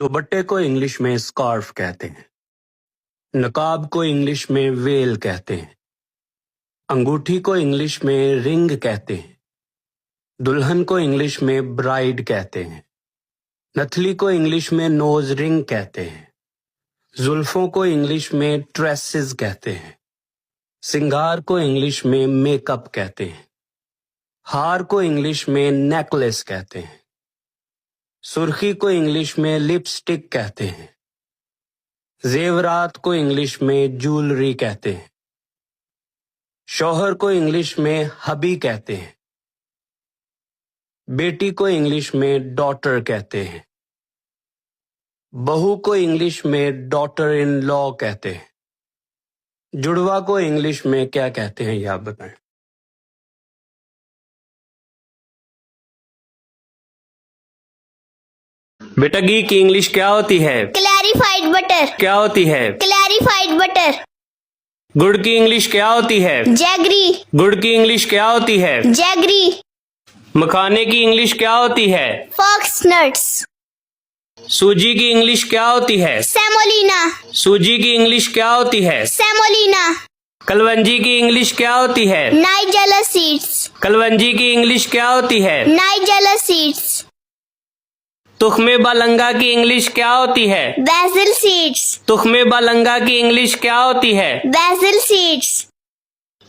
दुपट्टे को इंग्लिश में स्कार्फ कहते हैं। नकाब को इंग्लिश में वेल कहते हैं। अंगूठी को इंग्लिश में रिंग कहते हैं। दुल्हन को इंग्लिश में ब्राइड कहते हैं। नथली को इंग्लिश में नोज रिंग कहते हैं। जुल्फों को इंग्लिश में ट्रेसेस कहते हैं। सिंगार को इंग्लिश में मेकअप कहते हैं। हार को इंग्लिश में नेकलेस कहते हैं। सुर्खी को इंग्लिश में लिपस्टिक कहते हैं। जेवरात को इंग्लिश में ज्वेलरी कहते हैं। शौहर को इंग्लिश में हबी कहते हैं। बेटी को इंग्लिश में डॉटर कहते हैं। बहू को इंग्लिश में डॉटर इन लॉ कहते हैं। जुड़वा को इंग्लिश में क्या कहते हैं, यह बताएं। बेटा घी की इंग्लिश क्या होती है? Clarified butter. क्या होती है? Clarified butter. गुड़ की इंग्लिश क्या होती है? जैगरी। गुड़ की इंग्लिश क्या होती है? जैगरी। मखाने की इंग्लिश क्या होती है? Fox nuts. सूजी की इंग्लिश क्या होती है? सेमोलिना। सूजी की इंग्लिश क्या होती है? सेमोलिना। कलवंजी की इंग्लिश क्या होती है? Nigella seeds. कलवंजी की इंग्लिश क्या होती है? Nigella seeds. तुख्मे बालंगा की इंग्लिश क्या होती है? BECIL seeds. तुख्मे बालंगा की इंग्लिश क्या होती है? BECIL seeds.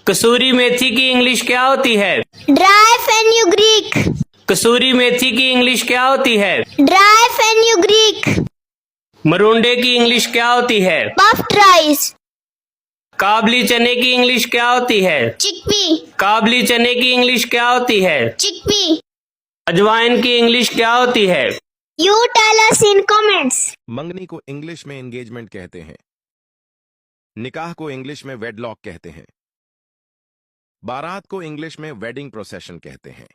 कसूरी मेथी की इंग्लिश क्या होती है? Dry fenugreek. कसूरी मेथी की इंग्लिश क्या होती है? Dry fenugreek. मरुंडे की इंग्लिश क्या होती है? Puffed rice. काबली चने की इंग्लिश क्या होती है? चिकपी। काबली चने की इंग्लिश क्या होती है? चिकपी। अजवाइन की इंग्लिश क्या होती है? You tell us in comments. मंगनी को इंग्लिश में एंगेजमेंट कहते हैं। निकाह को इंग्लिश में वेडलॉक कहते हैं। बारात को इंग्लिश में वेडिंग प्रोसेशन कहते हैं।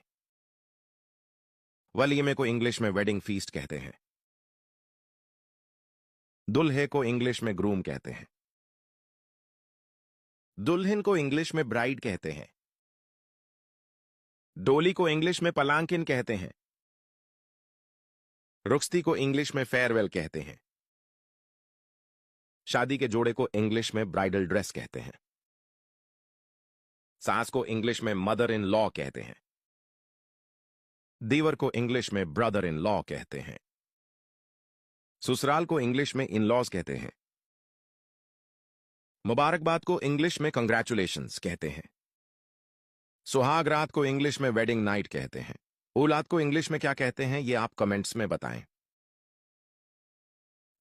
वलीमे को इंग्लिश में वेडिंग फीस्ट कहते हैं। दुल्हे को इंग्लिश में ग्रूम कहते हैं। दुल्हन को इंग्लिश में ब्राइड कहते हैं। डोली को इंग्लिश में पलांकिन कहते हैं। रुखसती को इंग्लिश में फेयरवेल कहते हैं। शादी के जोड़े को इंग्लिश में ब्राइडल ड्रेस कहते हैं। सास को इंग्लिश में मदर इन लॉ कहते हैं। देवर को इंग्लिश में ब्रदर इन लॉ कहते हैं। ससुराल को इंग्लिश में इन लॉज कहते हैं। मुबारकबाद को इंग्लिश में कंग्रेचुलेशंस कहते हैं। सुहाग रात को इंग्लिश में वेडिंग नाइट कहते हैं। औलाद को इंग्लिश में क्या कहते हैं, ये आप कमेंट्स में बताएं।